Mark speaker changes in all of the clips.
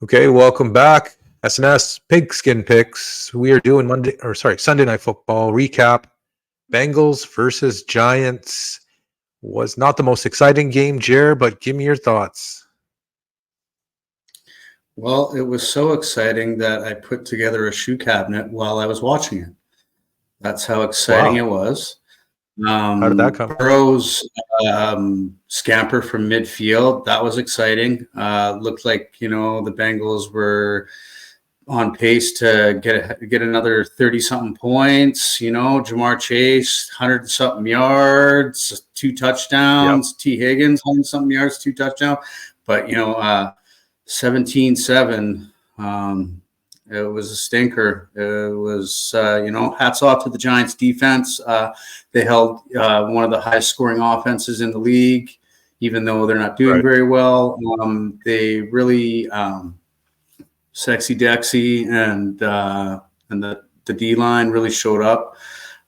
Speaker 1: Okay, welcome back. S&S Pigskin picks. We are doing Sunday night football recap. Bengals versus Giants was not the most exciting game, Jer, but give me your thoughts.
Speaker 2: Well, it was so exciting that I put together a shoe cabinet while I was watching it. That's how exciting it was.
Speaker 1: How did that come?
Speaker 2: Burrow's scamper from midfield, that was exciting. Looked like, the Bengals were on pace to get another 30-something points. Jamar Chase, 100-something yards, 2 touchdowns. Yep. T. Higgins, 100-something yards, 2 touchdowns. But, 17-7, it was a stinker. It was, hats off to the Giants defense. They held one of the highest scoring offenses in the league, even though they're not doing very well. They really, Sexy Dexy and the D-line really showed up.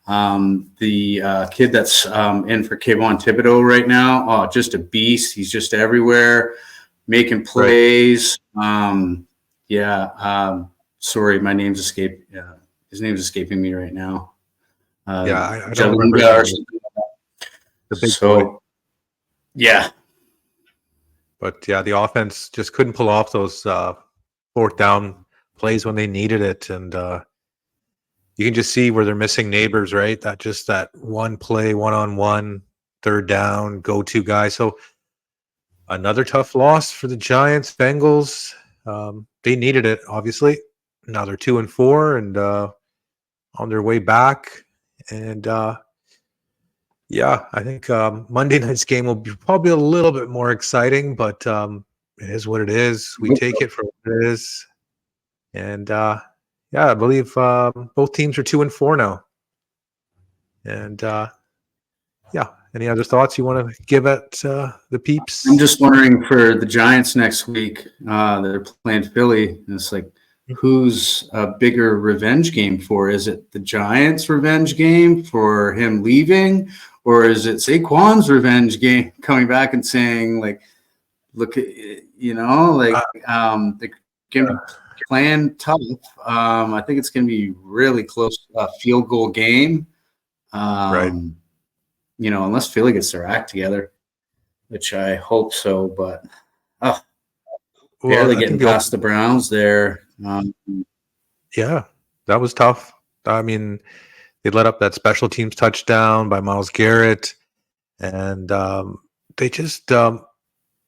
Speaker 2: The kid that's in for Kayvon Thibodeau right now, just a beast. He's just everywhere, making plays. Sorry, my name's escaped. His name's escaping me right now.
Speaker 1: I don't remember. The big boy.
Speaker 2: Yeah.
Speaker 1: But yeah, the offense just couldn't pull off those fourth down plays when they needed it, and you can just see where they're missing neighbors, right? That one play, one-on-one, third down, go-to guy. So another tough loss for the Giants. Bengals, they needed it, obviously. Now they're 2-4 and on their way back. And I think Monday night's game will be probably a little bit more exciting, but it is what it is. We take it for what it is. And I believe both teams are 2-4 now. And any other thoughts you want to give at the peeps?
Speaker 2: I'm just wondering for the Giants next week. They're playing Philly. And it's like, who's a bigger revenge game for? Is it the Giants' revenge game for him leaving? Or is it Saquon's revenge game coming back and saying, like, look, they're going to be playing tough. I think it's going to be really close, field goal game.
Speaker 1: Right.
Speaker 2: Unless Philly gets their act together, which I hope so, but barely getting past the Browns there.
Speaker 1: Yeah, that was tough. I mean, they let up that special teams touchdown by Myles Garrett, and they just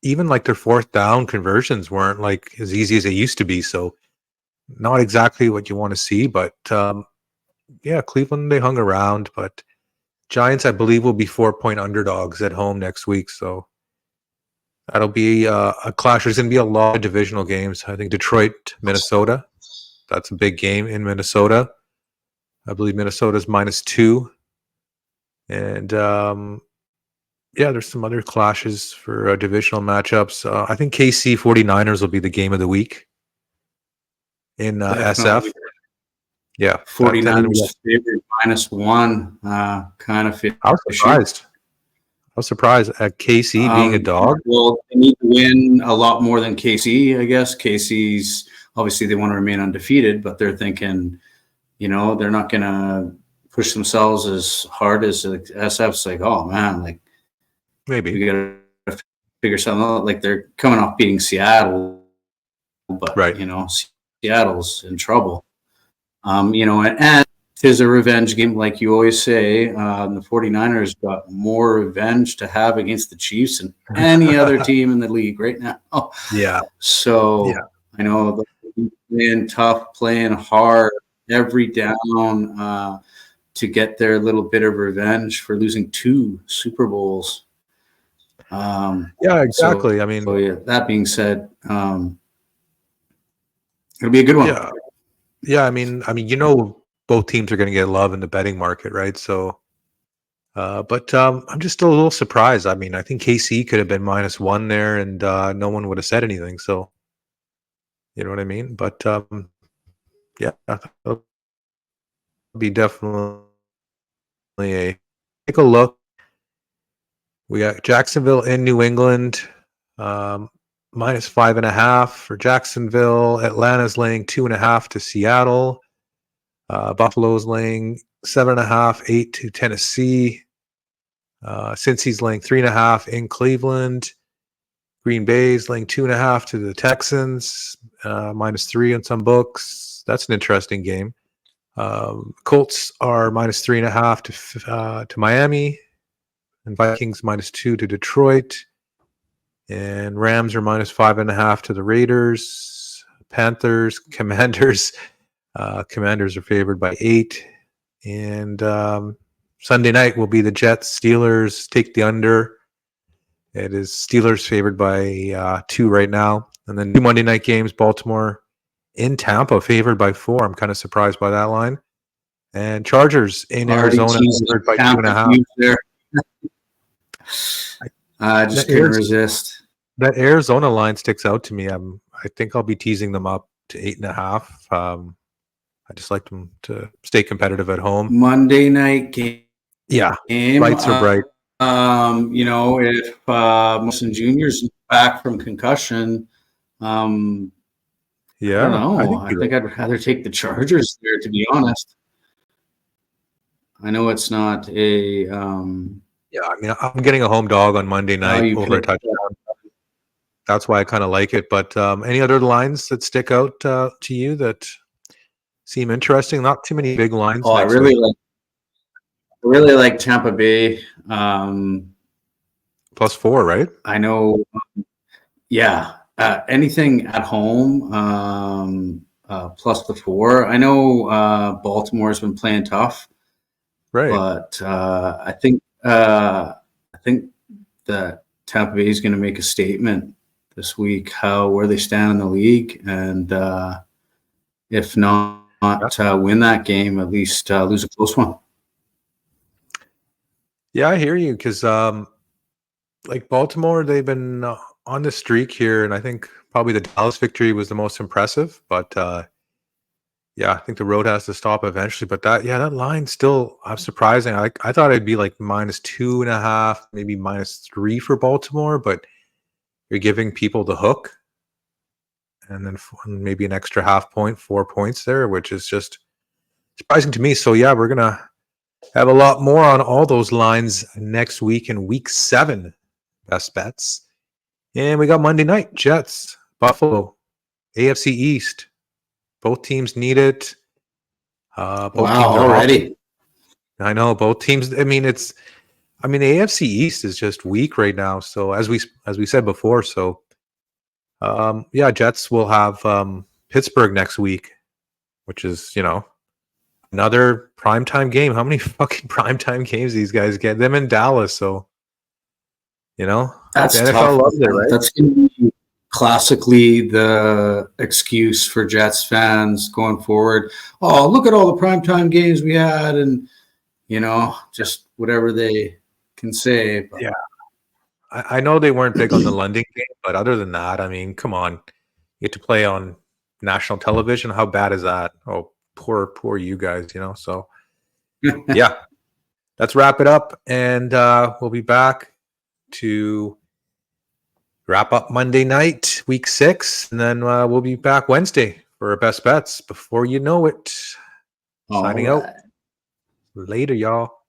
Speaker 1: even like their fourth down conversions weren't like as easy as they used to be. So not exactly what you want to see, but Cleveland, they hung around, but Giants, I believe, will be 4-point underdogs at home next week. So that'll be a clash. There's going to be a lot of divisional games. I think Detroit, Minnesota. That's a big game in Minnesota. I believe Minnesota's -2. And there's some other clashes for divisional matchups. I think KC 49ers will be the game of the week in SF. Yeah.
Speaker 2: 49ers favorite -1. Kind of fit.
Speaker 1: I was surprised at KC being a dog.
Speaker 2: Well, they need to win a lot more than KC, I guess. KC's obviously they want to remain undefeated, but they're thinking, they're not going to push themselves as hard as SF's like, oh man, like
Speaker 1: maybe
Speaker 2: we got to figure something out. Like they're coming off beating Seattle, but Seattle's in trouble. And it's a revenge game, like you always say. The 49ers got more revenge to have against the Chiefs than any other team in the league right now.
Speaker 1: Yeah.
Speaker 2: So I know they're playing tough, playing hard every down to get their little bit of revenge for losing 2 Super Bowls.
Speaker 1: Exactly.
Speaker 2: That being said, it'll be a good one.
Speaker 1: Yeah, I mean, both teams are going to get love in the betting market, right? So, but I'm just a little surprised. I mean, I think KC could have been -1 there, and no one would have said anything. So, you know what I mean? But it'll be definitely take a look. We got Jacksonville in New England. minus 5.5 for Jacksonville. Atlanta's laying 2.5 to Seattle. Buffalo's laying 7.5, 8 to Tennessee. Cincy's laying 3.5 in Cleveland. Green Bay's laying 2.5 to the Texans. Minus 3 on some books. That's an interesting game. Colts are minus 3.5 to Miami, and Vikings minus 2 to Detroit, and Rams are minus 5.5 to the Raiders. Panthers, Commanders. Commanders are favored by 8, and Sunday night will be the Jets. Steelers take the under. It is Steelers favored by 2 right now, and then 2 Monday night games. Baltimore in Tampa favored by 4. I'm kind of surprised by that line. And Chargers in Arizona favored by 2.5.
Speaker 2: There. I just couldn't resist.
Speaker 1: That Arizona line sticks out to me. I think I'll be teasing them up to 8.5. I just like them to stay competitive at home.
Speaker 2: Monday night game.
Speaker 1: Yeah, lights are bright.
Speaker 2: If Wilson Jr.'s back from concussion, I don't know. I think I'd rather take the Chargers there, to be honest. I know it's not a.
Speaker 1: I'm getting a home dog on Monday night over a touchdown. That's why I kind of like it. But any other lines that stick out to you that seem interesting? Not too many big lines.
Speaker 2: I really like Tampa Bay.
Speaker 1: Plus 4, right?
Speaker 2: I know. Anything at home plus the 4. I know Baltimore's been playing tough.
Speaker 1: Right.
Speaker 2: But I think that Tampa Bay is going to make a statement this week, where they stand in the league, and if not win that game, at least lose a close one.
Speaker 1: Yeah, I hear you, because like Baltimore, they've been on the streak here, and I think probably the Dallas victory was the most impressive, but I think the road has to stop eventually. But that line still, I'm surprising. I thought it'd be like minus 2.5, maybe minus 3 for Baltimore, but you're giving people the hook, and then maybe an extra half point, 4 points there, which is just surprising to me. So we're gonna have a lot more on all those lines next week in week 7, best bets. And we got Monday night, Jets, Buffalo, AFC East. Both teams need it. Both teams are
Speaker 2: already.
Speaker 1: I know both teams. The AFC East is just weak right now. So as we said before, Jets will have Pittsburgh next week, which is another primetime game. How many fucking primetime games these guys get? Them in Dallas, so
Speaker 2: that's
Speaker 1: the NFL
Speaker 2: tough.
Speaker 1: loves it, right?
Speaker 2: That's going to be classically the excuse for Jets fans going forward. Oh, look at all the primetime games we had, and just whatever they can say. But.
Speaker 1: Yeah, I know they weren't big on the London game, but other than that, come on, you get to play on national television. How bad is that? Oh, poor you guys, So let's wrap it up, and we'll be back to wrap up Monday night, week 6, and then we'll be back Wednesday for our best bets before you know it. Signing out. Later, y'all.